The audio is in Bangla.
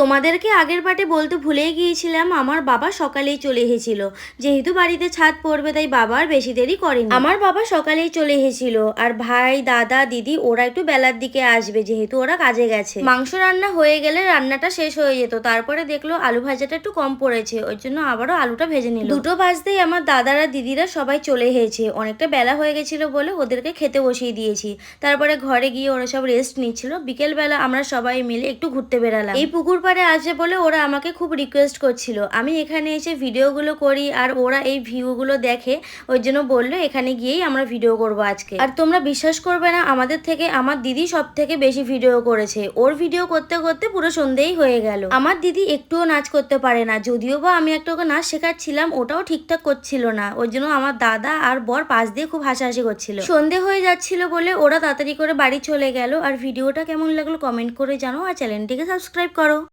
তোমাদেরকে আগের পার্টে বলতে ভুলেই গিয়েছিলাম, আমার বাবা সকালেই চলে এসেছিল। যেহেতু বাড়িতে ছাদ পড়বে তাই বাবা আর বেশি দেরি করেনি। আমার বাবা সকালেই চলে এসেছিল, আর ভাই দাদা দিদি ওরা একটু বেলার দিকে আসবে, যেহেতু ওরা কাজে গেছে। মাংস রান্না হয়ে গেলে রান্নাটা শেষ হয়ে যেত, তারপরে দেখলো আলু ভাজাটা একটু কম পড়েছে, ওই জন্য আবারও আলুটা ভেজে নিল। 2টো বাজতেই আমার দাদারা দিদিরা সবাই চলে এসেছে। অনেকটা বেলা হয়ে গেছিল বলে ওদেরকে খেতে বসিয়ে দিয়েছি। তারপরে ঘরে গিয়ে ওরা সব রেস্ট নিচ্ছিল। বিকেলবেলা আমরা সবাই মিলে একটু ঘুরতে বেরালাম। এই পুকুর পাড়ে আসবে বলে ওরা আমাকে খুব রিকোয়েস্ট করছিল আমি এখানে এসে ভিডিওগুলো করি, আর ওরা এই ভিউগুলো দেখে, ওই জন্য বললো এখানে গিয়েই আমরা ভিডিও করব আজকে। আর তোমরা বিশ্বাস করবে না, আমাদের থেকে আমার দিদি সব থেকে বেশি ভিডিও করেছে। ওর ভিডিও করতে করতে পুরো সন্ধ্যেই হয়ে গেল। আমার দিদি একটুও নাচ করতে পারে না, যদিও বা আমি একটা ওকে নাচ শেখাচ্ছিলাম, ওটাও ঠিকঠাক করছিল না। ওই জন্য আমার দাদা আর বর পাশ দিয়ে খুব হাসাহাসি করছিল। সন্ধে হয়ে যাচ্ছিল বলে ওরা তাড়াতাড়ি করে বাড়ি চলে গেল। আর ভিডিওটা কেমন লাগলো কমেন্ট করে জানো, আর চ্যানেলটিকে সাবস্ক্রাইব করো।